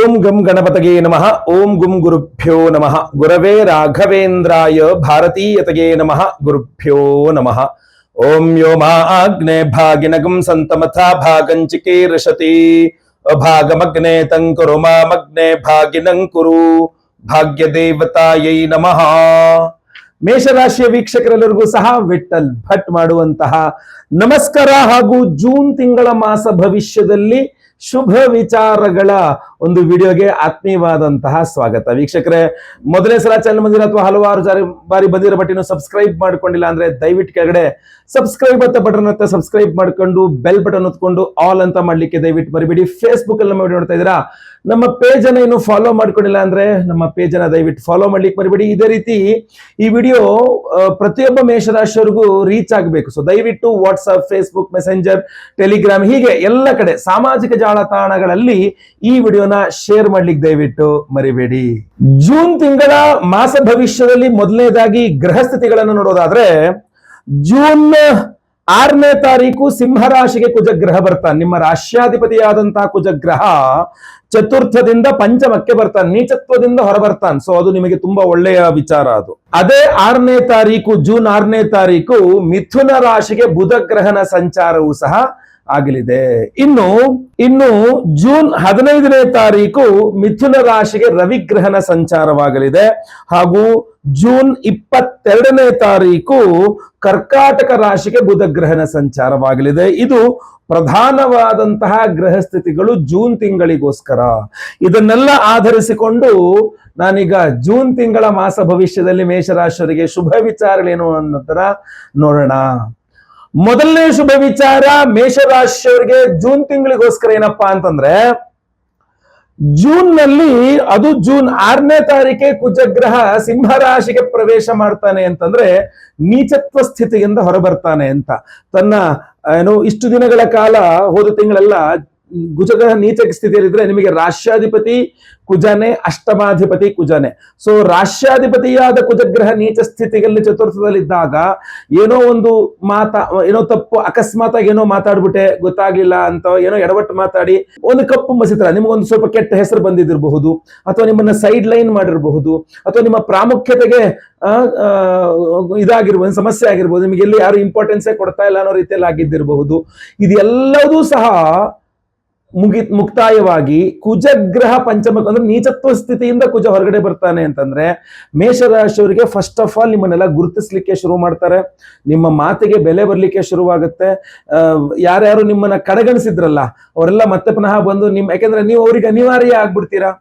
ಓಂ ಗಂ ಗಣಪತಗೆ ನಮಃ. ಓಂ ಗುಂ ಗುರುಭ್ಯೋ ನಮಃ. ಗುರವೇ ರಾಘವೇಂದ್ರಾಯ ಭಾರತೀಯತಗೆ ನಮಃ. ಗುರುಭ್ಯೋ ನಮಃ. ಓಂ ಯೋಮಾ ಆಗ್ನೇ ಭಾಗಿನಗಂ ಸಂತಮಥಾ ಭಾಗಂಚಿಕೆ ರಶತಿ ಅಭಾಗಮಗ್ನೆ ತಂಕುರು ಮಾಮಗ್ನೆ ಭಾಗಿನಂಕುರು ಭಾಗ್ಯ ದೇವತಾಯೈ ನಮಃ. ಮೇಷರಾಶಿಯ ವೀಕ್ಷಕರೆಲ್ಲರಿಗೂ ಸಹ ವಿಠಲ್ ಭಟ್ ಮಾಡುವಂತಹ ನಮಸ್ಕಾರ ಹಾಗೂ ಜೂನ್ ತಿಂಗಳ ಮಾಸ ಭವಿಷ್ಯದಲ್ಲಿ ಶುಭ ವಿಚಾರಗಳ ಒಂದು ವಿಡಿಯೋಗೆ ಆತ್ಮೀಯವಾದಂತಹ ಸ್ವಾಗತ. ವೀಕ್ಷಕರೇ, ಮೊದಲನೇ ಸಲ ಚಾನಲ್ ಬಂದಿರೋ ಅಥವಾ ಹಲವಾರು ಬಾರಿ ಬಂದಿರೋ ಬಟ್ ಇನ್ನು ಸಬ್ಸ್ಕ್ರೈಬ್ ಮಾಡ್ಕೊಂಡಿಲ್ಲ ಅಂದ್ರೆ ದಯವಿಟ್ಟು ಕೆಳಗಡೆ ಸಬ್ಸ್ಕ್ರೈಬ್ ಅಂತ ಬಟನ್ ಹತ್ತ ಸಬ್ಸ್ಕ್ರೈಬ್ ಮಾಡ್ಕೊಂಡು ಬೆಲ್ ಬಟನ್ ಹೊತ್ಕೊಂಡು ಆಲ್ ಅಂತ ಮಾಡ್ಲಿಕ್ಕೆ ದಯವಿಟ್ಟು ಮರಿಬೇಡಿ. ಫೇಸ್ಬುಕ್ ಅಲ್ಲಿ ನಮ್ಮ ವಿಡಿಯೋ ನೋಡ್ತಾ ಇದ್ದೀರಾ, ನಮ್ಮ ಪೇಜ್ ಅನ್ನ ಇನ್ನು ಫಾಲೋ ಮಾಡ್ಕೊಂಡಿಲ್ಲ ಅಂದ್ರೆ ನಮ್ಮ ಪೇಜ್ ಅನ್ನ ದಯವಿಟ್ಟು ಫಾಲೋ ಮಾಡ್ಲಿಕ್ಕೆ ಮರಿಬೇಡಿ. ಇದೇ ರೀತಿ ಈ ವಿಡಿಯೋ ಪ್ರತಿಯೊಬ್ಬ ಮೇಷರಾಶಿಯವರಿಗೂ ರೀಚ್ ಆಗಬೇಕು. ಸೊ ದಯವಿಟ್ಟು ವಾಟ್ಸ್ಆಪ್, ಫೇಸ್ಬುಕ್, ಮೆಸೆಂಜರ್, ಟೆಲಿಗ್ರಾಮ್ ಹೀಗೆ ಎಲ್ಲ ಕಡೆ ಸಾಮಾಜಿಕ ಜಾಲತಾಣಗಳಲ್ಲಿ ಈ ವಿಡಿಯೋನ ಶೇರ್ ಮಾಡ್ಲಿಕ್ಕೆ ದಯವಿಟ್ಟು ಮರಿಬೇಡಿ. ಜೂನ್ ತಿಂಗಳ ಮಾಸ ಭವಿಷ್ಯದಲ್ಲಿ ಮೊದಲನೇದಾಗಿ ಗ್ರಹ ಸ್ಥಿತಿಗಳನ್ನು ನೋಡೋದಾದ್ರೆ, ಜೂನ್ 6ನೇ ತಾರೀಕು ಸಿಂಹರಾಶಿಗೆ ಕುಜಗ್ರಹ ಬರ್ತಾನೆ. ನಿಮ್ಮ ರಾಶ್ಯಾಧಿಪತಿಯಾದಂತಹ ಕುಜಗ್ರಹ ಚತುರ್ಥದಿಂದ ಪಂಚಮಕ್ಕೆ ಬರ್ತಾನೆ, ನೀಚತ್ವದಿಂದ ಹೊರ ಬರ್ತಾನೆ. ಸೊ ಅದು ನಿಮಗೆ ತುಂಬಾ ಒಳ್ಳೆಯ ವಿಚಾರ. ಅದೇ 6ನೇ ತಾರೀಕು, ಜೂನ್ 6ನೇ ತಾರೀಕು ಮಿಥುನ ರಾಶಿಗೆ ಬುಧ ಗ್ರಹನ ಸಂಚಾರವೂ ಸಹ ಆಗಲಿದೆ. ಇನ್ನು ಜೂನ್ 15ನೇ ತಾರೀಕು ಮಿಥುನ ರಾಶಿಗೆ ರವಿಗ್ರಹನ ಸಂಚಾರವಾಗಲಿದೆ. ಹಾಗೂ ಜೂನ್ 22ನೇ ತಾರೀಕು ಕರ್ಕಾಟಕ ರಾಶಿಗೆ ಬುಧ ಗ್ರಹನ ಸಂಚಾರವಾಗಲಿದೆ. ಇದು ಪ್ರಧಾನವಾದಂತಹ ಗ್ರಹ ಸ್ಥಿತಿಗಳು ಜೂನ್ ತಿಂಗಳಿಗೋಸ್ಕರ. ಇದನ್ನೆಲ್ಲ ಆಧರಿಸಿಕೊಂಡು ನಾನೀಗ ಜೂನ್ ತಿಂಗಳ ಮಾಸ ಭವಿಷ್ಯದಲ್ಲಿ ಮೇಷರಾಶಿಯವರಿಗೆ ಶುಭ ವಿಚಾರಗಳೇನು ಅನ್ನೋದರ ನೋಡೋಣ. ಮೊದಲನೇ ಶುಭ ವಿಚಾರ ಮೇಷರಾಶಿಯವರಿಗೆ ಜೂನ್ ತಿಂಗಳಿಗೋಸ್ಕರ ಏನಪ್ಪಾ ಅಂತಂದ್ರೆ, ಜೂನ್ ನಲ್ಲಿ ಅದು ಜೂನ್ 6ನೇ ತಾರೀಕೆ ಕುಜಗ್ರಹ ಸಿಂಹರಾಶಿಗೆ ಪ್ರವೇಶ ಮಾಡ್ತಾನೆ ಅಂತಂದ್ರೆ ನೀಚತ್ವ ಸ್ಥಿತಿಯಿಂದ ಹೊರಬರ್ತಾನೆ ಅಂತ. ತನ್ನ ಇಷ್ಟು ದಿನಗಳ ಕಾಲ ಹೋದ ತಿಂಗಳೆಲ್ಲ ಕುಜಗ್ರಹ ನೀಚ ಸ್ಥಿತಿಯಲ್ಲಿದ್ರೆ ನಿಮಗೆ ರಾಶ್ಯಾಧಿಪತಿ ಕುಜನೇ, ಅಷ್ಟಮಾಧಿಪತಿ ಕುಜನೇ. ಸೊ ರಾಶ್ಯಾಧಿಪತಿಯಾದ ಕುಜಗ್ರಹ ನೀಚ ಸ್ಥಿತಿಯಲ್ಲಿ ಚತುರ್ಥದಲ್ಲಿದ್ದಾಗ ಏನೋ ಒಂದು ಏನೋ ತಪ್ಪು ಅಕಸ್ಮಾತ್ ಆಗಿ ಏನೋ ಮಾತಾಡ್ಬಿಟ್ಟೆ, ಗೊತ್ತಾಗ್ಲಿಲ್ಲ ಅಂತ ಏನೋ ಎಡವಟ್ಟು ಮಾತಾಡಿ ಒಂದು ಕಪ್ಪು ಮಸಿತರ ನಿಮಗೊಂದು ಸ್ವಲ್ಪ ಕೆಟ್ಟ ಹೆಸರು ಬಂದಿದ್ದಿರಬಹುದು, ಅಥವಾ ನಿಮ್ಮನ್ನ ಸೈಡ್ ಲೈನ್ ಮಾಡಿರಬಹುದು, ಅಥವಾ ನಿಮ್ಮ ಪ್ರಾಮುಖ್ಯತೆಗೆ ಇದಾಗಿರ್ಬೋದು, ಸಮಸ್ಯೆ ಆಗಿರ್ಬೋದು, ನಿಮಗೆ ಎಲ್ಲಿ ಯಾರು ಇಂಪಾರ್ಟೆನ್ಸೇ ಕೊಡ್ತಾ ಇಲ್ಲ ಅನ್ನೋ ರೀತಿಯಲ್ಲಿ ಆಗಿದ್ದಿರಬಹುದು. ಇದೆಲ್ಲವೂ ಸಹ ಮುಕ್ತಾಯವಾಗಿ ಕುಜಗ್ರಹ ಪಂಚಮಕ್ಕೆ ಅಂದ್ರೆ ನೀಚತ್ವ ಸ್ಥಿತಿಯಿಂದ ಕುಜ ಹೊರಗಡೆ ಬರ್ತಾನೆ ಅಂತಂದ್ರೆ ಮೇಷರಾಶಿಯವರಿಗೆ ಫಸ್ಟ್ ಆಫ್ ಆಲ್ ನಿಮ್ಮನ್ನೆಲ್ಲ ಗುರುತಿಸ್ಲಿಕ್ಕೆ ಶುರು ಮಾಡ್ತಾರೆ. ನಿಮ್ಮ ಮಾತಿಗೆ ಬೆಲೆ ಬರ್ಲಿಕ್ಕೆ ಶುರುವಾಗುತ್ತೆ. ಯಾರ್ಯಾರು ನಿಮ್ಮನ್ನ ಕಡೆಗಣಿಸಿದ್ರಲ್ಲ ಅವರೆಲ್ಲ ಮತ್ತೆ ಪುನಃ ಬಂದು ಯಾಕೆಂದ್ರೆ ನೀವು ಅವರಿಗೆ ಅನಿವಾರ್ಯ ಆಗ್ಬಿಡ್ತೀರಾ.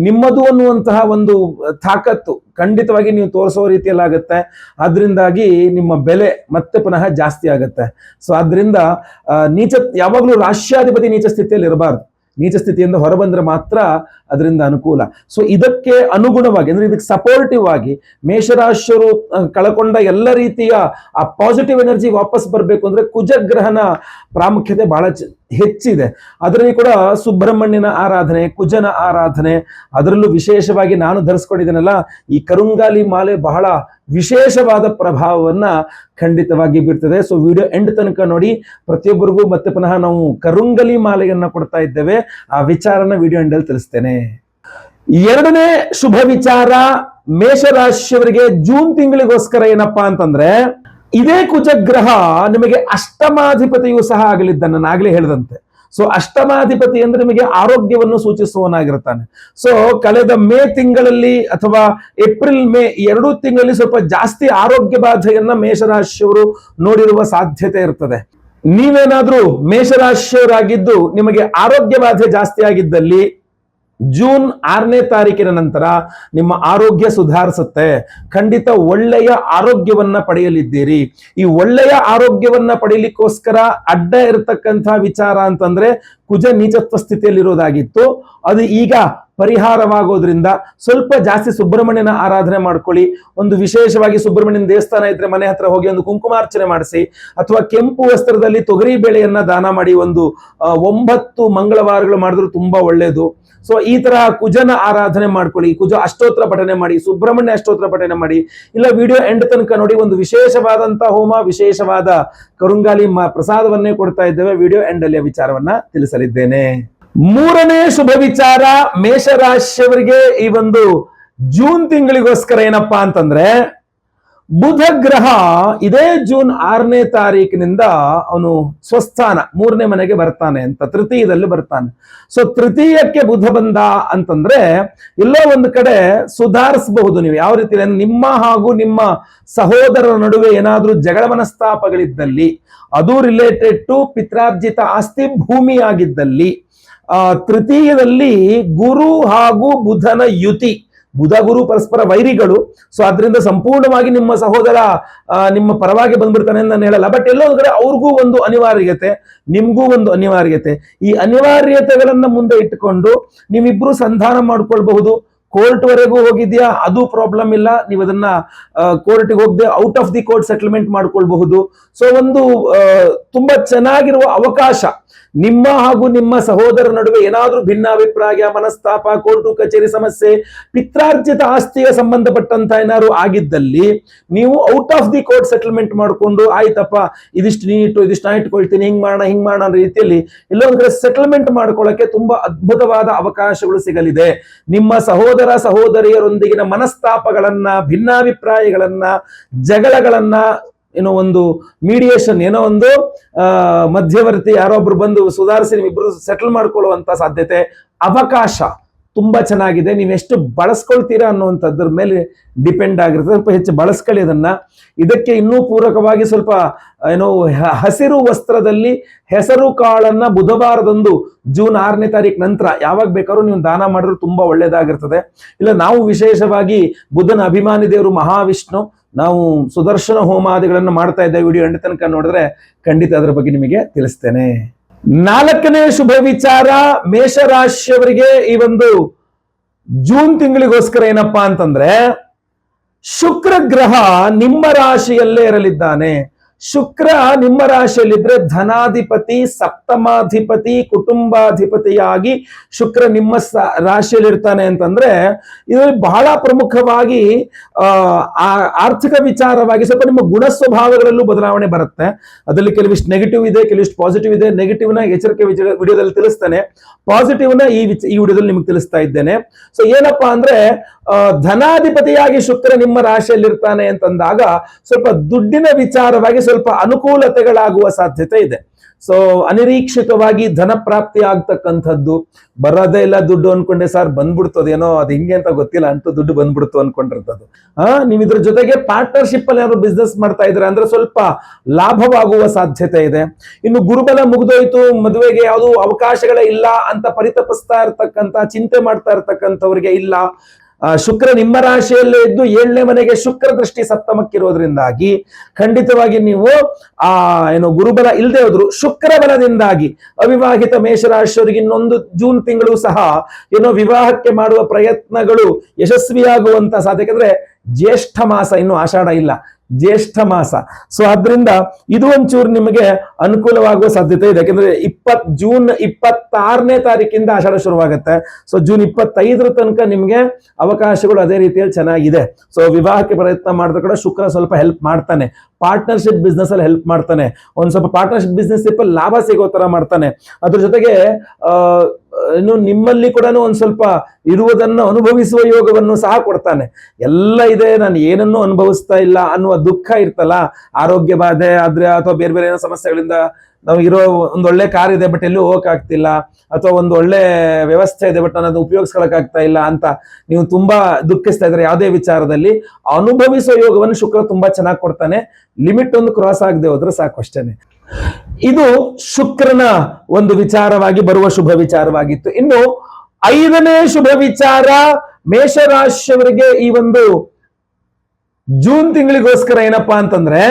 ನಿಮ್ಮದು ಅನ್ನುವಂತಹ ಒಂದು ತಾಕತ್ತು ಖಂಡಿತವಾಗಿ ನೀವು ತೋರಿಸೋ ರೀತಿಯಲ್ಲಿ ಆಗುತ್ತೆ. ಆದ್ರಿಂದಾಗಿ ನಿಮ್ಮ ಬೆಲೆ ಮತ್ತೆ ಪುನಃ ಜಾಸ್ತಿ ಆಗುತ್ತೆ. ಸೊ ಆದ್ರಿಂದ ಯಾವಾಗ್ಲೂ ರಾಶ್ಯಾಧಿಪತಿ ನೀಚ ಸ್ಥಿತಿಯಲ್ಲಿ ಇರಬಾರ್ದು. ನೀಚ ಸ್ಥಿತಿಯಿಂದ ಹೊರಬಂದ್ರೆ ಮಾತ್ರ ಅದರಿಂದ ಅನುಕೂಲ. ಸೊ ಇದಕ್ಕೆ ಅನುಗುಣವಾಗಿ ಅಂದ್ರೆ ಇದಕ್ಕೆ ಸಪೋರ್ಟಿವ್ ಆಗಿ ಮೇಷರಾಶಿಯರು ಕಳ್ಕೊಂಡ ಎಲ್ಲ ರೀತಿಯ ಆ ಪಾಸಿಟಿವ್ ಎನರ್ಜಿ ವಾಪಸ್ ಬರಬೇಕು ಅಂದ್ರೆ ಕುಜಗ್ರಹನ ಪ್ರಾಮುಖ್ಯತೆ ಬಹಳ ಹೆಚ್ಚಿದೆ. ಅದರಲ್ಲಿ ಕೂಡ ಸುಬ್ರಹ್ಮಣ್ಯನ ಆರಾಧನೆ, ಕುಜನ ಆರಾಧನೆ, ಅದರಲ್ಲೂ ವಿಶೇಷವಾಗಿ ನಾನು ಧರಿಸ್ಕೊಂಡಿದ್ದೇನಲ್ಲ ಈ ಕರುಂಗಾಲಿ ಮಾಲೆ ಬಹಳ ವಿಶೇಷವಾದ ಪ್ರಭಾವವನ್ನ ಖಂಡಿತವಾಗಿ ಬೀರ್ತದೆ. ಸೊ ವಿಡಿಯೋ ಎಂಡ್ ತನಕ ನೋಡಿ. ಪ್ರತಿಯೊಬ್ಬರಿಗೂ ಮತ್ತೆ ಪುನಃ ನಾವು ಕರುಂಗಲಿ ಮಾಲೆಯನ್ನ ಕೊಡ್ತಾ ಇದ್ದೇವೆ. ಆ ವಿಚಾರನ ವಿಡಿಯೋ ಎಂಡ್ ಅಲ್ಲಿ ತಿಳಿಸ್ತೇನೆ. ಎರಡನೇ ಶುಭ ವಿಚಾರ ಮೇಷರಾಶಿಯವರಿಗೆ ಜೂನ್ ತಿಂಗಳಿಗೋಸ್ಕರ ಏನಪ್ಪಾ ಅಂತಂದ್ರೆ, ಇದೇ ಕುಜಗ್ರಹ ನಿಮಗೆ ಅಷ್ಟಮಾಧಿಪತಿಯೂ ಸಹ ಆಗಲಿದ್ದಾನೆ, ನಾನು ಆಗ್ಲೇ ಹೇಳಿದಂತೆ. ಸೊ ಅಷ್ಟಮಾಧಿಪತಿ ಅಂದ್ರೆ ನಿಮಗೆ ಆರೋಗ್ಯವನ್ನು ಸೂಚಿಸುವವನಾಗಿರ್ತಾನೆ. ಸೊ ಕಳೆದ ಮೇ ತಿಂಗಳಲ್ಲಿ ಅಥವಾ ಏಪ್ರಿಲ್ ಮೇ 2 ತಿಂಗಳಲ್ಲಿ ಸ್ವಲ್ಪ ಜಾಸ್ತಿ ಆರೋಗ್ಯ ಬಾಧೆಯನ್ನ ಮೇಷರಾಶಿಯವರು ನೋಡಿರುವ ಸಾಧ್ಯತೆ ಇರ್ತದೆ. ನೀವೇನಾದ್ರೂ ಮೇಷರಾಶಿಯವರಾಗಿದ್ದು ನಿಮಗೆ ಆರೋಗ್ಯ ಬಾಧೆ ಜಾಸ್ತಿ ಆಗಿದ್ದಲ್ಲಿ ಜೂನ್ 6ನೇ ತಾರೀಕಿನ ನಂತರ ನಿಮ್ಮ ಆರೋಗ್ಯ ಸುಧಾರಿಸುತ್ತೆ. ಖಂಡಿತ ಒಳ್ಳೆಯ ಆರೋಗ್ಯವನ್ನ ಪಡೆಯಲಿದ್ದೀರಿ. ಈ ಒಳ್ಳೆಯ ಆರೋಗ್ಯವನ್ನ ಪಡೆಯಲಿಕ್ಕೋಸ್ಕರ ಅಡ್ಡ ಇರತಕ್ಕಂತಹ ವಿಚಾರ ಅಂತಂದ್ರೆ ಕುಜ ನೀಚತ್ವ ಸ್ಥಿತಿಯಲ್ಲಿರೋದಾಗಿತ್ತು. ಅದು ಈಗ ಪರಿಹಾರವಾಗೋದ್ರಿಂದ ಸ್ವಲ್ಪ ಜಾಸ್ತಿ ಸುಬ್ರಹ್ಮಣ್ಯನ ಆರಾಧನೆ ಮಾಡ್ಕೊಳ್ಳಿ. ಒಂದು ವಿಶೇಷವಾಗಿ ಸುಬ್ರಹ್ಮಣ್ಯನ ದೇವಸ್ಥಾನ ಇದ್ರೆ ಮನೆ ಹತ್ರ ಹೋಗಿ ಒಂದು ಕುಂಕುಮಾರ್ಚನೆ ಮಾಡಿಸಿ, ಅಥವಾ ಕೆಂಪು ವಸ್ತ್ರದಲ್ಲಿ ತೊಗರಿ ಬೇಳೆಯನ್ನ ದಾನ ಮಾಡಿ ಒಂದು 9 ಮಂಗಳವಾರಗಳು ಮಾಡಿದ್ರು ತುಂಬಾ ಒಳ್ಳೇದು. ಸೊ ಈ ತರ ಕುಜನ ಆರಾಧನೆ ಮಾಡ್ಕೊಳ್ಳಿ, ಕುಜ ಅಷ್ಟೋತ್ರ ಪಠನೆ ಮಾಡಿ, ಸುಬ್ರಹ್ಮಣ್ಯ ಅಷ್ಟೋತ್ರ ಪಠನೆ ಮಾಡಿ. ಇಲ್ಲ ವಿಡಿಯೋ ಎಂಡ್ ತನಕ ನೋಡಿ. ಒಂದು ವಿಶೇಷವಾದಂತಹ ಹೋಮ, ವಿಶೇಷವಾದ ಕರುಂಗಾಲಿ ಪ್ರಸಾದವನ್ನೇ ಕೊಡ್ತಾ ಇದ್ದೇವೆ. ವಿಡಿಯೋ ಎಂಡ್ ಅಲ್ಲಿ ವಿಚಾರವನ್ನ ತಿಳಿಸಲಿದ್ದೇನೆ. ಮೂರನೇ ಶುಭ ವಿಚಾರ ಮೇಷರಾಶಿಯವರಿಗೆ ಈ ಒಂದು ಜೂನ್ ತಿಂಗಳಿಗೋಸ್ಕರ ಏನಪ್ಪಾ ಅಂತಂದ್ರೆ, ಬುಧ ಗ್ರಹ ಇದೇ ಜೂನ್ 6ನೇ ತಾರೀಕಿನಿಂದ ಅವನು ಸ್ವಸ್ಥಾನ 3ನೇ ಮನೆಗೆ ಬರ್ತಾನೆ ಅಂತ, ತೃತೀಯದಲ್ಲಿ ಬರ್ತಾನೆ. ಸೊ ತೃತೀಯಕ್ಕೆ ಬುಧ ಬಂದ ಅಂತಂದ್ರೆ ಎಲ್ಲೋ ಒಂದು ಕಡೆ ಸುಧಾರಿಸಬಹುದು. ನೀವು ಯಾವ ರೀತಿ, ನಿಮ್ಮ ಹಾಗೂ ನಿಮ್ಮ ಸಹೋದರರ ನಡುವೆ ಏನಾದ್ರೂ ಜಗಳ ಮನಸ್ತಾಪಗಳಿದ್ದಲ್ಲಿ, ಅದು ರಿಲೇಟೆಡ್ ಟು ಪಿತ್ರಾರ್ಜಿತ ಆಸ್ತಿ ಭೂಮಿ ಆಗಿದ್ದಲ್ಲಿ, ತೃತೀಯದಲ್ಲಿ ಗುರು ಹಾಗೂ ಬುಧನ ಯುತಿ, ಬುಧ ಗುರು ಪರಸ್ಪರ ವೈರಿಗಳು. ಸೊ ಅದರಿಂದ ಸಂಪೂರ್ಣವಾಗಿ ನಿಮ್ಮ ಸಹೋದರ ನಿಮ್ಮ ಪರವಾಗಿ ಬಂದ್ಬಿಡ್ತಾನೆ ಅಂತ ನಾನು ಹೇಳಲ್ಲ, ಬಟ್ ಎಲ್ಲೋ ಕಡೆ ಅವ್ರಿಗೂ ಒಂದು ಅನಿವಾರ್ಯತೆ, ನಿಮ್ಗೂ ಒಂದು ಅನಿವಾರ್ಯತೆ. ಈ ಅನಿವಾರ್ಯತೆಗಳನ್ನ ಮುಂದೆ ಇಟ್ಟುಕೊಂಡು ನೀವಿಬ್ರು ಸಂಧಾನ ಮಾಡ್ಕೊಳ್ಬಹುದು. ಕೋರ್ಟ್ ವರೆಗೂ ಹೋಗಿದ್ಯಾ, ಅದು ಪ್ರಾಬ್ಲಮ್ ಇಲ್ಲ, ನೀವು ಅದನ್ನ ಕೋರ್ಟ್ಗೆ ಹೋಗದೆ out of the court settlement ಮಾಡ್ಕೊಳ್ಬಹುದು. ಸೊ ಒಂದು ತುಂಬಾ ಚೆನ್ನಾಗಿರುವ ಅವಕಾಶ. ನಿಮ್ಮ ಹಾಗೂ ನಿಮ್ಮ ಸಹೋದರ ನಡುವೆ ಏನಾದ್ರೂ ಭಿನ್ನಾಭಿಪ್ರಾಯ, ಮನಸ್ತಾಪ, ಕೋರ್ಟು ಕಚೇರಿ ಸಮಸ್ಯೆ, ಪಿತ್ರಾರ್ಜಿತ ಆಸ್ತಿಗೆ ಸಂಬಂಧಪಟ್ಟಂತ ಏನಾದ್ರು ಆಗಿದ್ದಲ್ಲಿ ನೀವು out of the court settlement ಮಾಡಿಕೊಂಡು, ಆಯ್ತಪ್ಪ ಇದಿಷ್ಟು ನೀಟು, ಇದಿಷ್ಟು ನಾ ಇಟ್ಕೊಳ್ತೀನಿ, ಹಿಂಗ್ ಮಾಡೋಣ ಅನ್ನೋ ರೀತಿಯಲ್ಲಿ ಇಲ್ಲೊಂದು ಕಡೆ ಸೆಟಲ್ಮೆಂಟ್ ಮಾಡ್ಕೊಳ್ಳಕ್ಕೆ ತುಂಬಾ ಅದ್ಭುತವಾದ ಅವಕಾಶಗಳು ಸಿಗಲಿದೆ. ನಿಮ್ಮ ಸಹೋದರಿಯರೊಂದಿಗಿನ ಮನಸ್ತಾಪಗಳನ್ನ, ಭಿನ್ನಾಭಿಪ್ರಾಯಗಳನ್ನ, ಜಗಳಗಳನ್ನ ಏನೋ ಒಂದು ಮೀಡಿಯೇಷನ್, ಏನೋ ಒಂದು ಮಧ್ಯವರ್ತಿ ಯಾರೊಬ್ರು ಬಂದು ಸುಧಾರಿಸಿ ನಿಮ್ಮಿಬ್ರು ಸೆಟಲ್ ಮಾಡ್ಕೊಳ್ಳುವಂತ ಸಾಧ್ಯತೆ, ಅವಕಾಶ ತುಂಬಾ ಚೆನ್ನಾಗಿದೆ. ನೀವು ಎಷ್ಟು ಬಳಸ್ಕೊಳ್ತೀರಾ ಅನ್ನುವಂಥದ್ರ ಮೇಲೆ ಡಿಪೆಂಡ್ ಆಗಿರುತ್ತೆ. ಸ್ವಲ್ಪ ಹೆಚ್ಚು ಬಳಸ್ಕೊಳ್ಳಿ ಅದನ್ನ. ಇದಕ್ಕೆ ಇನ್ನೂ ಪೂರಕವಾಗಿ ಸ್ವಲ್ಪ ಏನೋ ಹಸಿರು ವಸ್ತ್ರದಲ್ಲಿ ಹೆಸರು ಕಾಳನ್ನ ಬುಧವಾರದಂದು ಜೂನ್ 6ನೇ ತಾರೀಕು ನಂತರ ಯಾವಾಗ ಬೇಕಾದ್ರೂ ನೀವು ದಾನ ಮಾಡಿದ್ರು ತುಂಬಾ ಒಳ್ಳೇದಾಗಿರ್ತದೆ. ಇಲ್ಲ, ನಾವು ವಿಶೇಷವಾಗಿ ಬುಧನ ಅಭಿಮಾನಿ ದೇವರು ಮಹಾವಿಷ್ಣು, ನಾವು ಸುದರ್ಶನ ಹೋಮಾದಿಗಳನ್ನು ಮಾಡ್ತಾ ಇದ್ದೇವೆ. ವಿಡಿಯೋ ಎಂಡ್ ತನಕ ನೋಡಿದ್ರೆ ಖಂಡಿತ ಅದರ ಬಗ್ಗೆ ನಿಮಗೆ ತಿಳಿಸ್ತೇನೆ. 4ನೇ ಶುಭ ವಿಚಾರ ಮೇಷರಾಶಿಯವರಿಗೆ ಈ ಒಂದು ಜೂನ್ ತಿಂಗಳಿಗೋಸ್ಕರ ಏನಪ್ಪಾ ಅಂತಂದ್ರೆ, ಶುಕ್ರ ಗ್ರಹ ನಿಮ್ಮ ರಾಶಿಯಲ್ಲೇ ಇರಲಿದ್ದಾನೆ. ಶುಕ್ರ ನಿಮ್ಮ ರಾಶಿಯಲ್ಲಿದ್ರೆ ಧನಾಧಿಪತಿ, ಸಪ್ತಮಾಧಿಪತಿ, ಕುಟುಂಬಾಧಿಪತಿಯಾಗಿ ಶುಕ್ರ ನಿಮ್ಮ ರಾಶಿಯಲ್ಲಿರ್ತಾನೆ ಅಂತಂದ್ರೆ ಇದರಲ್ಲಿ ಬಹಳ ಪ್ರಮುಖವಾಗಿ ಆರ್ಥಿಕ ವಿಚಾರವಾಗಿ ಸ್ವಲ್ಪ ನಿಮ್ಮ ಗುಣ ಸ್ವಭಾವಗಳಲ್ಲೂ ಬದಲಾವಣೆ ಬರುತ್ತೆ. ಅದರಲ್ಲಿ ಕೆಲವಿಷ್ಟು ನೆಗೆಟಿವ್ ಇದೆ, ಕೆಲವಿಷ್ಟು ಪಾಸಿಟಿವ್ ಇದೆ. ನೆಗೆಟಿವ್ ನ ಎಚ್ಚರಿಕೆ ವಿಡಿಯೋದಲ್ಲಿ ತಿಳಿಸ್ತೇನೆ, ಪಾಸಿಟಿವ್ ನ ಈ ವಿಡಿಯೋದಲ್ಲಿ ನಿಮಗೆ ತಿಳಿಸ್ತಾ ಇದ್ದೇನೆ. ಸೊ ಏನಪ್ಪಾ ಅಂದ್ರೆ, ಧನಾಧಿಪತಿಯಾಗಿ ಶುಕ್ರ ನಿಮ್ಮ ರಾಶಿಯಲ್ಲಿರ್ತಾನೆ ಅಂತಂದಾಗ ಸ್ವಲ್ಪ ದುಡ್ಡಿನ ವಿಚಾರವಾಗಿ ಸ್ವಲ್ಪ ಅನುಕೂಲತೆಗಳಾಗುವ ಸಾಧ್ಯತೆ ಇದೆ. ಸೊ ಅನಿರೀಕ್ಷಿತವಾಗಿ ಧನ ಪ್ರಾಪ್ತಿ ಆಗ್ತಕ್ಕಂಥದ್ದು, ಬರೋದೇ ಇಲ್ಲ ದುಡ್ಡು ಅನ್ಕೊಂಡೆ ಸರ್ ಬಂದ್ಬಿಡ್ತದೇನೋ, ಅದು ಹಿಂಗೆ ಅಂತ ಗೊತ್ತಿಲ್ಲ ಅಂತ ದುಡ್ಡು ಬಂದ್ಬಿಡ್ತು ಅನ್ಕೊಂಡಿರ್ತದ್ದು. ನೀವು ಇದ್ರ ಜೊತೆಗೆ ಪಾರ್ಟ್ನರ್ಶಿಪ್ ಅಲ್ಲಿ ಯಾರು ಬಿಸ್ನೆಸ್ ಮಾಡ್ತಾ ಇದ್ರೆ ಅಂದ್ರೆ ಸ್ವಲ್ಪ ಲಾಭವಾಗುವ ಸಾಧ್ಯತೆ ಇದೆ. ಇನ್ನು ಗುರುಬಲ ಮುಗಿದೋಯ್ತು, ಮದುವೆಗೆ ಯಾವುದು ಅವಕಾಶಗಳೇ ಇಲ್ಲ ಅಂತ ಪರಿತಪಿಸ್ತಾ ಇರ್ತಕ್ಕಂಥ, ಚಿಂತೆ ಮಾಡ್ತಾ ಇರ್ತಕ್ಕಂಥವ್ರಿಗೆ ಇಲ್ಲ. ಶುಕ್ರ ನಿಮ್ಮ ರಾಶಿಯಲ್ಲೇ ಇದ್ದು 7ನೇ ಮನೆಗೆ ಶುಕ್ರ ದೃಷ್ಟಿ ಸಪ್ತಮಕ್ಕಿರೋದ್ರಿಂದಾಗಿ ಖಂಡಿತವಾಗಿ ನೀವು ಏನು ಗುರುಬಲ ಇಲ್ಲದೆ ಹೋದ್ರು ಶುಕ್ರ ಬಲದಿಂದಾಗಿ ಅವಿವಾಹಿತ ಮೇಷರಾಶಿಯವರಿಗೆ ಇನ್ನೊಂದು ಜೂನ್ ತಿಂಗಳು ಸಹ ಏನೋ ವಿವಾಹಕ್ಕೆ ಮಾಡುವ ಪ್ರಯತ್ನಗಳು ಯಶಸ್ವಿಯಾಗುವಂತ ಸಾಧ್ಯತೆ. ಯಾಕಂದ್ರೆ ಜ್ಯೇಷ್ಠ ಮಾಸ, ಇನ್ನು ಆಷಾಢ ಇಲ್ಲ, ಜ್ಯೇಷ್ಠ ಮಾಸ. ಸೊ ಆದ್ರಿಂದ ಇದು ಒಂಚೂರು ನಿಮಗೆ ಅನುಕೂಲವಾಗುವ ಸಾಧ್ಯತೆ ಇದೆ. ಯಾಕಂದ್ರೆ ಜೂನ್ 26ನೇ ತಾರೀಕಿಂದ ಆಷಾಢ ಶುರುವಾಗುತ್ತೆ. ಸೊ ಜೂನ್ 25ರ ತನಕ ನಿಮ್ಗೆ ಅವಕಾಶಗಳು ಅದೇ ರೀತಿಯಲ್ಲಿ ಚೆನ್ನಾಗಿದೆ. ಸೊ ವಿವಾಹಕ್ಕೆ ಪ್ರಯತ್ನ ಮಾಡಿದ ಕೂಡ ಶುಕ್ರ ಸ್ವಲ್ಪ ಹೆಲ್ಪ್ ಮಾಡ್ತಾನೆ. ಪಾರ್ಟ್ನರ್ಶಿಪ್ ಬಿಸ್ನೆಸ್ ಅಲ್ಲಿ ಹೆಲ್ಪ್ ಮಾಡ್ತಾನೆ. ಒಂದ್ ಸ್ವಲ್ಪ ಪಾರ್ಟ್ನರ್ಶಿಪ್ ಬಿಸ್ನೆಸ್ ಲಾಭ ಸಿಗೋ ತರ ಮಾಡ್ತಾನೆ. ಅದ್ರ ಜೊತೆಗೆ ಇನ್ನು ನಿಮ್ಮಲ್ಲಿ ಕೂಡ ಒಂದ್ ಸ್ವಲ್ಪ ಇರುವುದನ್ನು ಅನುಭವಿಸುವ ಯೋಗವನ್ನು ಸಹ ಕೊಡ್ತಾನೆ. ಎಲ್ಲ ಇದೆ, ನಾನು ಏನನ್ನೂ ಅನುಭವಿಸ್ತಾ ಇಲ್ಲ ಅನ್ನುವ ದುಃಖ ಇರ್ತಲ್ಲ, ಆರೋಗ್ಯ ಬಾಧೆ ಆದ್ರೆ ಅಥವಾ ಬೇರೆ ಬೇರೆ ಏನೋ ಸಮಸ್ಯೆಗಳಿಂದ ನಾವು ಇರೋ ಒಂದು ಒಳ್ಳೆ ಕಾರ್ ಇದೆ ಬಟ್ ಎಲ್ಲೂ ಹೋಗಕ್ ಆಗ್ತಿಲ್ಲ, ಅಥವಾ ಒಂದು ಒಳ್ಳೆ ವ್ಯವಸ್ಥೆ ಇದೆ ಬಟ್ ನಾನು ಅದು ಉಪಯೋಗಿಸ್ಕೊಳಕ್ ಆಗ್ತಾ ಇಲ್ಲ ಅಂತ ನೀವು ತುಂಬಾ ದುಃಖಿಸ್ತಾ ಇದ್ರೆ ಯಾವುದೇ ವಿಚಾರದಲ್ಲಿ, ಅನುಭವಿಸುವ ಯೋಗವನ್ನು ಶುಕ್ರ ತುಂಬಾ ಚೆನ್ನಾಗಿ ಕೊಡ್ತಾನೆ. ಲಿಮಿಟ್ ಒಂದು ಕ್ರಾಸ್ ಆಗದೆ ಹೋದ್ರೆ ಸಾಕು, ಅಷ್ಟೇನೆ. ಇದು ಶುಕ್ರನ ಒಂದು ವಿಚಾರವಾಗಿ ಬರುವ ಶುಭ ವಿಚಾರವಾಗಿತ್ತು. ಇನ್ನು 5ನೇ ಶುಭ ವಿಚಾರ ಮೇಷರಾಶಿಯವರಿಗೆ ಈ ಒಂದು ಜೂನ್ ತಿಂಗಳಿಗೋಸ್ಕರ ಏನಪ್ಪಾ ಅಂತಂದ್ರೆ,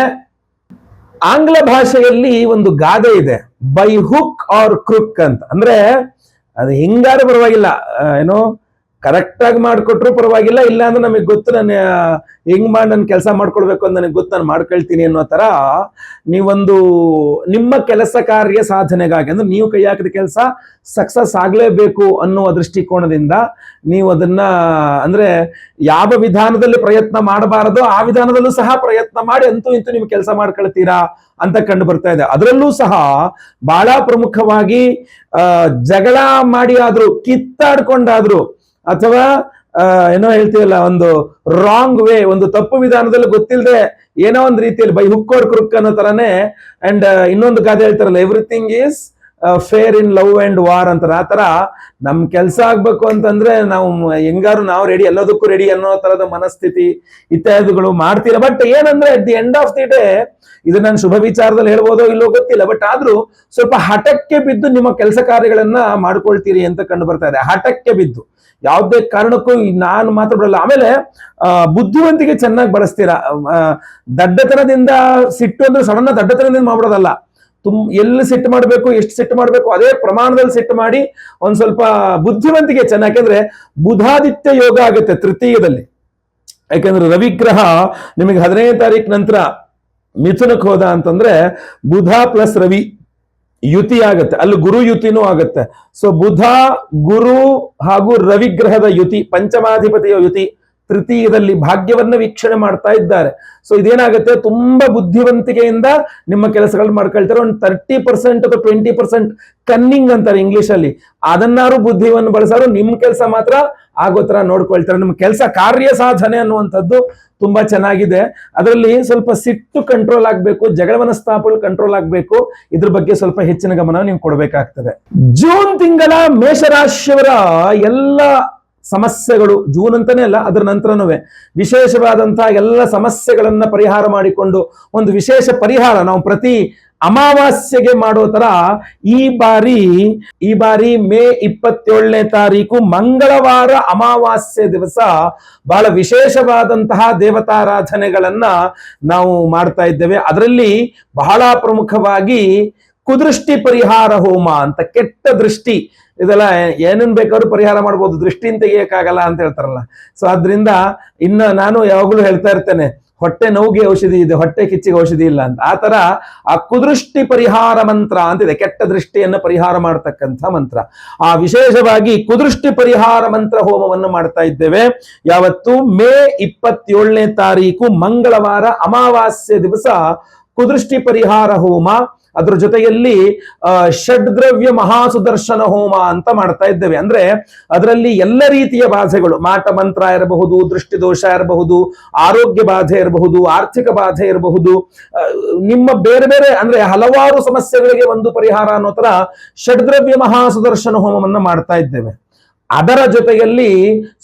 ಆಂಗ್ಲ ಭಾಷೆಯಲ್ಲಿ ಒಂದು ಗಾದೆ ಇದೆ, ಬೈ ಹುಕ್ ಆರ್ ಕ್ರುಕ್ ಅಂತ. ಅಂದ್ರೆ ಅದು ಹಿಂಗಾರು ಪರವಾಗಿಲ್ಲ, ಏನೋ ಕರೆಕ್ಟ್ ಆಗಿ ಮಾಡ್ಕೊಟ್ರು ಪರವಾಗಿಲ್ಲ, ಇಲ್ಲ ಅಂದ್ರೆ ನಮಗೆ ಗೊತ್ತು, ನಾನು ಹೆಂಗ್ ಮಾಡಿ ನಾನು ಕೆಲಸ ಮಾಡ್ಕೊಳ್ಬೇಕು ಅಂತ ನನಗೆ ಗೊತ್ತು, ನಾನು ಮಾಡ್ಕೊಳ್ತೀನಿ ಅನ್ನೋ ತರ ನೀವೊಂದು ನಿಮ್ಮ ಕೆಲಸ ಕಾರ್ಯ ಸಾಧನೆಗಾಗಿ, ಅಂದ್ರೆ ನೀವು ಕೈ ಹಾಕಿದ ಕೆಲಸ ಸಕ್ಸಸ್ ಆಗ್ಲೇಬೇಕು ಅನ್ನುವ ದೃಷ್ಟಿಕೋನದಿಂದ ನೀವು ಅದನ್ನ ಅಂದ್ರೆ ಯಾವ ವಿಧಾನದಲ್ಲಿ ಪ್ರಯತ್ನ ಮಾಡಬಾರದೋ ಆ ವಿಧಾನದಲ್ಲೂ ಸಹ ಪ್ರಯತ್ನ ಮಾಡಿ ಅಂತೂ ಇಂತೂ ನೀವು ಕೆಲಸ ಮಾಡ್ಕೊಳ್ತೀರಾ ಅಂತ ಕಂಡು ಬರ್ತಾ ಇದೆ. ಅದರಲ್ಲೂ ಸಹ ಬಹಳ ಪ್ರಮುಖವಾಗಿ ಜಗಳ ಮಾಡಿ ಆದ್ರೂ, ಕಿತ್ತಾಡ್ಕೊಂಡಾದ್ರು, ಅಥವಾ ಏನೋ ಹೇಳ್ತೀವಲ್ಲ, ಒಂದು ರಾಂಗ್ ವೇ, ಒಂದು ತಪ್ಪು ವಿಧಾನದಲ್ಲಿ ಗೊತ್ತಿಲ್ಲದೆ ಏನೋ ಒಂದು ರೀತಿಯಲ್ಲಿ ಬೈ ಹುಕ್ಕೋಡ್ ಕ್ರುಕ್ ಅನ್ನೋ ತರನೇ. ಅಂಡ್ ಇನ್ನೊಂದು ಗಾದೆ ಹೇಳ್ತಾರಲ್ಲ, everything is fair in love and war ಅಂತಾರೆ. ಆ ತರ ನಮ್ ಕೆಲಸ ಆಗ್ಬೇಕು ಅಂತಂದ್ರೆ ನಾವು ಹೆಂಗಾರು ನಾವು ರೆಡಿ, ಎಲ್ಲದಕ್ಕೂ ರೆಡಿ ಅನ್ನೋ ತರದ ಮನಸ್ಥಿತಿ ಇತ್ಯಾದಿಗಳು ಮಾಡ್ತೀರಾ. ಬಟ್ ಏನಂದ್ರೆ at the end of the day, ಇದು ನಾನು ಶುಭ ವಿಚಾರದಲ್ಲಿ ಹೇಳ್ಬೋದೋ ಇಲ್ಲೋ ಗೊತ್ತಿಲ್ಲ, ಬಟ್ ಆದ್ರೂ ಸ್ವಲ್ಪ ಹಠಕ್ಕೆ ಬಿದ್ದು ನಿಮ್ಮ ಕೆಲಸ ಕಾರ್ಯಗಳನ್ನ ಮಾಡ್ಕೊಳ್ತೀರಿ ಅಂತ ಕಂಡು ಬರ್ತಾ ಇದೆ. ಹಠಕ್ಕೆ ಬಿದ್ದು ಯಾವುದೇ ಕಾರಣಕ್ಕೂ ನಾನು ಮಾತ್ರ ಬಿಡಲ್ಲ. ಆಮೇಲೆ ಬುದ್ಧಿವಂತಿಕೆ ಚೆನ್ನಾಗಿ ಬಳಸ್ತೀರಾ. ದಡ್ಡತನದಿಂದ ಸಿಟ್ಟು ಅಂದ್ರೆ ಸಡನ್ನ ದಡ್ಡತನದಿಂದ ಮಾಡ್ಬಿಡೋದಲ್ಲ, ಎಲ್ಲಿ ಸಿಟ್ಟು ಮಾಡಬೇಕು, ಎಷ್ಟು ಸಿಟ್ಟು ಮಾಡಬೇಕು ಅದೇ ಪ್ರಮಾಣದಲ್ಲಿ ಸಿಟ್ಟು ಮಾಡಿ ಒಂದ್ ಸ್ವಲ್ಪ ಬುದ್ಧಿವಂತಿಕೆ ಚೆನ್ನಾಗಿ. ಯಾಕಂದ್ರೆ ಬುಧಾದಿತ್ಯ ಯೋಗ ಆಗುತ್ತೆ ತೃತೀಯದಲ್ಲಿ. ಯಾಕಂದ್ರೆ ರವಿಗ್ರಹ ನಿಮಗೆ 15ನೇ ತಾರೀಕು ನಂತರ ಮಿಥುನಕ್ಕೆ ಹೋದ ಅಂತಂದ್ರೆ ಬುಧ ಪ್ಲಸ್ ರವಿ ಯುತಿ ಆಗುತ್ತೆ, ಅಲ್ಲಿ ಗುರು ಯುತಿನೂ ಆಗುತ್ತೆ. ಸೊ ಬುಧ, ಗುರು ಹಾಗೂ ರವಿಗ್ರಹದ ಯುತಿ, ಪಂಚಮಾಧಿಪತಿಯ ಯುತಿ ತೃತೀಯದಲ್ಲಿ ಭಾಗ್ಯವನ್ನ ವೀಕ್ಷಣೆ ಮಾಡ್ತಾ ಇದ್ದಾರೆ. ಸೊ ಇದೇನಾಗುತ್ತೆ, ತುಂಬಾ ಬುದ್ಧಿವಂತಿಕೆಯಿಂದ ನಿಮ್ಮ ಕೆಲಸಗಳು ಮಾಡ್ಕೊಳ್ತಾರೆ. ಒಂದು 30% ಅಥವಾ 20% ಕನ್ನಿಂಗ್ ಅಂತಾರೆ ಇಂಗ್ಲಿಷ್ ಅಲ್ಲಿ, ಅದನ್ನಾರು ಬುದ್ಧಿವನ್ನು ಬಳಸಾರು ನಿಮ್ ಕೆಲಸ ಮಾತ್ರ ಆಗೋ ತರ ನೋಡ್ಕೊಳ್ತಾರೆ. ನಿಮ್ಮ ಕೆಲಸ ಕಾರ್ಯ ಸಾಧನೆ ಅನ್ನುವಂಥದ್ದು ತುಂಬಾ ಚೆನ್ನಾಗಿದೆ. ಅದರಲ್ಲಿ ಸ್ವಲ್ಪ ಸಿಟ್ಟು ಕಂಟ್ರೋಲ್ ಆಗ್ಬೇಕು, ಜಗಳ ಮನಸ್ತಾಪಗಳು ಕಂಟ್ರೋಲ್ ಆಗ್ಬೇಕು. ಇದ್ರ ಬಗ್ಗೆ ಸ್ವಲ್ಪ ಹೆಚ್ಚಿನ ಗಮನ ನೀವು ಕೊಡಬೇಕಾಗ್ತದೆ. ಜೂನ್ ತಿಂಗಳ ಮೇಷರಾಶಿಯವರ ಎಲ್ಲ ಸಮಸ್ಯೆಗಳು, ಜೂನ್ ಅಂತಾನೆ ಅಲ್ಲ ಅದರ ನಂತರನೂ ವಿಶೇಷವಾದಂತಹ ಎಲ್ಲ ಸಮಸ್ಯೆಗಳನ್ನ ಪರಿಹಾರ ಮಾಡಿಕೊಂಡು ಒಂದು ವಿಶೇಷ ಪರಿಹಾರ ನಾವು ಪ್ರತಿ ಅಮಾವಾಸ್ಯೆಗೆ ಮಾಡೋ ತರ ಈ ಬಾರಿ ಮೇ 27ನೇ ತಾರೀಕು ಮಂಗಳವಾರ ಅಮಾವಾಸ್ಯೆ ದಿವಸ ಬಹಳ ವಿಶೇಷವಾದಂತಹ ದೇವತಾರಾಧನೆಗಳನ್ನ ನಾವು ಮಾಡ್ತಾ ಇದ್ದೇವೆ. ಅದರಲ್ಲಿ ಬಹಳ ಪ್ರಮುಖವಾಗಿ ಕುದೃಷ್ಟಿ ಪರಿಹಾರ ಹೋಮ ಅಂತ, ಕೆಟ್ಟ ದೃಷ್ಟಿ ಇದೆಲ್ಲ ಏನನ್ ಬೇಕಾದ್ರೂ ಪರಿಹಾರ ಮಾಡ್ಬೋದು, ದೃಷ್ಟಿನ ತೆಗಿಯಕ್ಕಾಗಲ್ಲ ಅಂತ ಹೇಳ್ತಾರಲ್ಲ. ಸೊ ಆದ್ರಿಂದ ಇನ್ನು ನಾನು ಯಾವಾಗಲೂ ಹೇಳ್ತಾ ಇರ್ತೇನೆ, ಹೊಟ್ಟೆ ನೋವಿಗೆ ಔಷಧಿ ಇದೆ, ಹೊಟ್ಟೆ ಕಿಚ್ಚಿಗೆ ಔಷಧಿ ಇಲ್ಲ ಅಂತ. ಆ ತರ ಆ ಕುದೃಷ್ಟಿ ಪರಿಹಾರ ಮಂತ್ರ ಅಂತಿದೆ, ಕೆಟ್ಟ ದೃಷ್ಟಿಯನ್ನು ಪರಿಹಾರ ಮಾಡತಕ್ಕಂಥ ಮಂತ್ರ. ಆ ವಿಶೇಷವಾಗಿ ಕುದೃಷ್ಟಿ ಪರಿಹಾರ ಮಂತ್ರ ಹೋಮವನ್ನು ಮಾಡ್ತಾ ಇದ್ದೇವೆ. ಯಾವತ್ತು ಮೇ 27ನೇ ತಾರೀಕು ಮಂಗಳವಾರ ಅಮಾವಾಸ್ಯೆ ದಿವಸ ಕುದೃಷ್ಟಿ ಪರಿಹಾರ ಹೋಮ. ಅದ್ರ ಜೊತೆಯಲ್ಲಿ ಷಡ್ದ್ರವ್ಯ ಮಹಾಸುದರ್ಶನ ಹೋಮ ಅಂತ ಮಾಡ್ತಾ ಇದ್ದೇವೆ. ಅಂದ್ರೆ ಅದರಲ್ಲಿ ಎಲ್ಲ ರೀತಿಯ ಬಾಧೆಗಳು, ಮಾಟ ಮಂತ್ರ ಇರಬಹುದು, ದೃಷ್ಟಿ ದೋಷ ಇರಬಹುದು, ಆರೋಗ್ಯ ಬಾಧೆ ಇರಬಹುದು, ಆರ್ಥಿಕ ಬಾಧೆ ಇರಬಹುದು, ನಿಮ್ಮ ಬೇರೆ ಬೇರೆ ಅಂದ್ರೆ ಹಲವಾರು ಸಮಸ್ಯೆಗಳಿಗೆ ಒಂದು ಪರಿಹಾರ ಅನ್ನೋ ತರ ಷಡ್ದ್ರವ್ಯ ಮಹಾಸುದರ್ಶನ ಹೋಮವನ್ನ ಮಾಡ್ತಾ ಇದ್ದೇವೆ. ಅದರ ಜೊತೆಯಲ್ಲಿ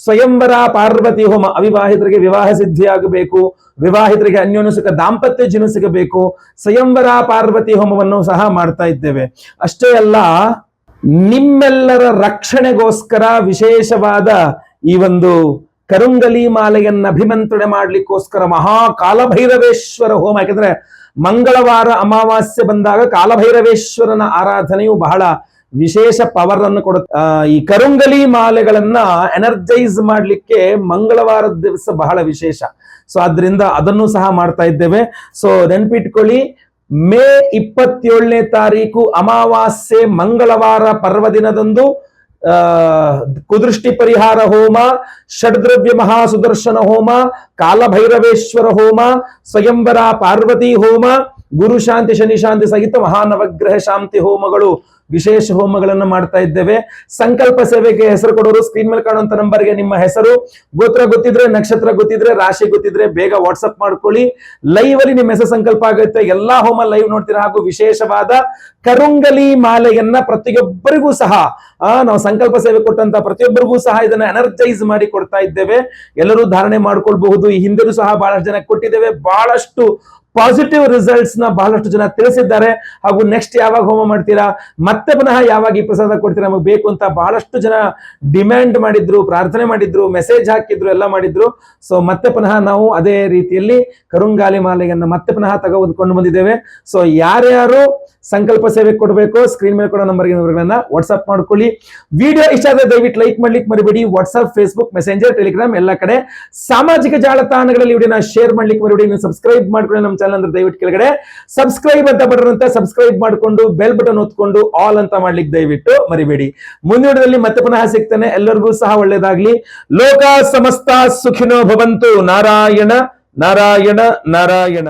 ಸ್ವಯಂವರ ಪಾರ್ವತಿ ಹೋಮ, ಅವಿವಾಹಿತರಿಗೆ ವಿವಾಹ ಸಿದ್ಧಿಯಾಗಬೇಕು, ವಿವಾಹಿತರಿಗೆ ಅನ್ಯೋನ್ಯ ದಾಂಪತ್ಯ ಜೀವನ ಸಿಗಬೇಕು, ಸ್ವಯಂವರ ಪಾರ್ವತಿ ಹೋಮವನ್ನು ಸಹ ಮಾಡ್ತಾ ಇದ್ದೇವೆ. ಅಷ್ಟೇ ಅಲ್ಲ, ನಿಮ್ಮೆಲ್ಲರ ರಕ್ಷಣೆಗೋಸ್ಕರ ವಿಶೇಷವಾದ ಈ ಒಂದು ಕರುಂಗಲಿ ಮಾಲೆಯನ್ನ ಅಭಿಮಂತ್ರಣೆ ಮಾಡ್ಲಿಕ್ಕೋಸ್ಕರ ಮಹಾಕಾಲಭೈರವೇಶ್ವರ ಹೋಮ. ಯಾಕಂದ್ರೆ ಮಂಗಳವಾರ ಅಮಾವಾಸ್ಯೆ ಬಂದಾಗ ಕಾಲಭೈರವೇಶ್ವರನ ಆರಾಧನೆಯು ಬಹಳ ವಿಶೇಷ ಪವರ್ ಅನ್ನು ಕೊಡುತ್ತೆ. ಈ ಕರುಂಗಲಿ ಮಾಲೆಗಳನ್ನ ಎನರ್ಜೈಸ್ ಮಾಡ್ಲಿಕ್ಕೆ ಮಂಗಳವಾರದ ದಿವಸ ಬಹಳ ವಿಶೇಷ. ಸೊ ಆದ್ರಿಂದ ಅದನ್ನು ಸಹ ಮಾಡ್ತಾ ಇದ್ದೇವೆ. ಸೊ ನೆನ್ಪಿಟ್ಕೊಳ್ಳಿ, ಮೇ 27ನೇ ತಾರೀಕು ಅಮಾವಾಸ್ಯೆ ಮಂಗಳವಾರ ಪರ್ವದಿನದಂದು ಕುದೃಷ್ಟಿ ಪರಿಹಾರ ಹೋಮ, ಷಡ್ದ್ರವ್ಯ ಮಹಾಸುದರ್ಶನ ಹೋಮ, ಕಾಲಭೈರವೇಶ್ವರ ಹೋಮ, ಸ್ವಯಂವರ ಪಾರ್ವತಿ ಹೋಮ, ಗುರು ಶಾಂತಿ ಶನಿ ಶಾಂತಿ ಸಹಿತ ಮಹಾನವಗ್ರಹ ಶಾಂತಿ ಹೋಮಗಳು, ವಿಶೇಷ ಹೋಮಗಳನ್ನು ಮಾಡ್ತಾ ಇದ್ದೇವೆ. ಸಂಕಲ್ಪ ಸೇವೆಗೆ ಹೆಸರು ಕೊಡೋರು ಸ್ಕ್ರೀನ್ ಮೇಲೆ ಕಾಣುವಂತ ನಂಬರ್ಗೆ ನಿಮ್ಮ ಹೆಸರು, ಗೋತ್ರ ಗೊತ್ತಿದ್ರೆ, ನಕ್ಷತ್ರ ಗೊತ್ತಿದ್ರೆ, ರಾಶಿ ಗೊತ್ತಿದ್ರೆ ಬೇಗ ವಾಟ್ಸ್ಆಪ್ ಮಾಡ್ಕೊಳ್ಳಿ. ಲೈವ್ ಅಲ್ಲಿ ನಿಮ್ಮ ಹೆಸರು ಸಂಕಲ್ಪ ಆಗುತ್ತೆ, ಎಲ್ಲಾ ಹೋಮ ಲೈವ್ ನೋಡ್ತೀರಾ. ಹಾಗೂ ವಿಶೇಷವಾದ ಕರುಂಗಲಿ ಮಾಲೆಯನ್ನ ಪ್ರತಿಯೊಬ್ಬರಿಗೂ ಸಹ ನಾವು ಸಂಕಲ್ಪ ಸೇವೆ ಕೊಟ್ಟಂತ ಪ್ರತಿಯೊಬ್ಬರಿಗೂ ಸಹ ಇದನ್ನ ಎನರ್ಜೈಸ್ ಮಾಡಿ ಕೊಡ್ತಾ ಇದ್ದೇವೆ. ಎಲ್ಲರೂ ಧಾರಣೆ ಮಾಡ್ಕೊಳ್ಬಹುದು. ಈ ಹಿಂದೆಯೂ ಸಹ ಬಹಳಷ್ಟು ಜನ ಕೊಟ್ಟಿದ್ದೇವೆ, ಬಹಳಷ್ಟು ಪಾಸಿಟಿವ್ ರಿಸಲ್ಟ್ಸ್ ನ ಬಹಳಷ್ಟು ಜನ ತಿಳಿಸಿದ್ದಾರೆ. ಹಾಗೂ ನೆಕ್ಸ್ಟ್ ಯಾವಾಗ ಹೋಮ ಮಾಡ್ತೀರಾ, ಮತ್ತೆ ಪುನಃ ಯಾವಾಗ ಈ ಪ್ರಸಾದ ಕೊಡ್ತೀರಾ, ನಮಗೆ ಬೇಕು ಅಂತ ಬಹಳಷ್ಟು ಜನ ಡಿಮ್ಯಾಂಡ್ ಮಾಡಿದ್ರು, ಪ್ರಾರ್ಥನೆ ಮಾಡಿದ್ರು, ಮೆಸೇಜ್ ಹಾಕಿದ್ರು, ಎಲ್ಲ ಮಾಡಿದ್ರು. ಸೊ ಮತ್ತೆ ಪುನಃ ನಾವು ಅದೇ ರೀತಿಯಲ್ಲಿ ಕರುಂಗಾಲಿ ಮಾಲೆಯನ್ನ ಮತ್ತೆ ಪುನಃ ತಗೊಂಡ್ಕೊಂಡು ಬಂದಿದ್ದೇವೆ. ಸೊ ಯಾರ್ಯಾರು ಸಂಕಲ್ಪ ಸೇವೆ ಕೊಡಬೇಕು. ಸ್ಕ್ರೀನ್ ಮೇಲೆ ಕೊಡೋ ನಂಬರ್ಗೆ ವಿವರಗಳನ್ನ ವಾಟ್ಸ್ಆಪ್ ಮಾಡ್ಕೊಳ್ಳಿ. ವಿಡಿಯೋ ಇಷ್ಟ ಆದರೆ ದಯವಿಟ್ಟು ಲೈಕ್ ಮಾಡ್ಲಿಕ್ಕೆ ಮರಿಬೇಡಿ. ವಾಟ್ಸ್ಆಪ್, ಫೇಸ್ಬುಕ್, ಮೆಸೆಂಜರ್, ಟೆಲಿಗ್ರಾಮ್ ಎಲ್ಲ ಕಡೆ ಸಾಮಾಜಿಕ ಜಾಲತಾಣಗಳಲ್ಲಿ ವಿಡಿಯೋನ ಶೇರ್ ಮಾಡ್ಲಿಕ್ಕೆ ಮರಿಬೇಡಿ. ನೀವು ಸಬ್ಸ್ಕ್ರೈಬ್ ಮಾಡ್ಕೊಳ್ಳಿ ನಮ್ಮ ಚಾನಲ್ ಅಂದ್ರೆ ದಯವಿಟ್ಟು ಕೆಳಗಡೆ ಸಬ್ಸ್ಕ್ರೈಬ್ ಅಂತ ಬಟನ್ ಅಂತ ಸಬ್ಸ್ಕ್ರೈಬ್ ಮಾಡ್ಕೊಂಡು ಬೆಲ್ ಬಟನ್ ಒತ್ಕೊಂಡು ಆಲ್ ಅಂತ ಮಾಡ್ಲಿಕ್ಕೆ ದಯವಿಟ್ಟು ಮರಿಬೇಡಿ. ಮುಂದಿನ ವಿಡಿಯೋದಲ್ಲಿ ಮತ್ತೆ ಪುನಃ ಸಿಗ್ತಾನೆ. ಎಲ್ಲರಿಗೂ ಸಹ ಒಳ್ಳೇದಾಗ್ಲಿ. ಲೋಕ ಸಮಸ್ತ ಸುಖಿನೋ ಭವಂತು. ನಾರಾಯಣ ನಾರಾಯಣ ನಾರಾಯಣ.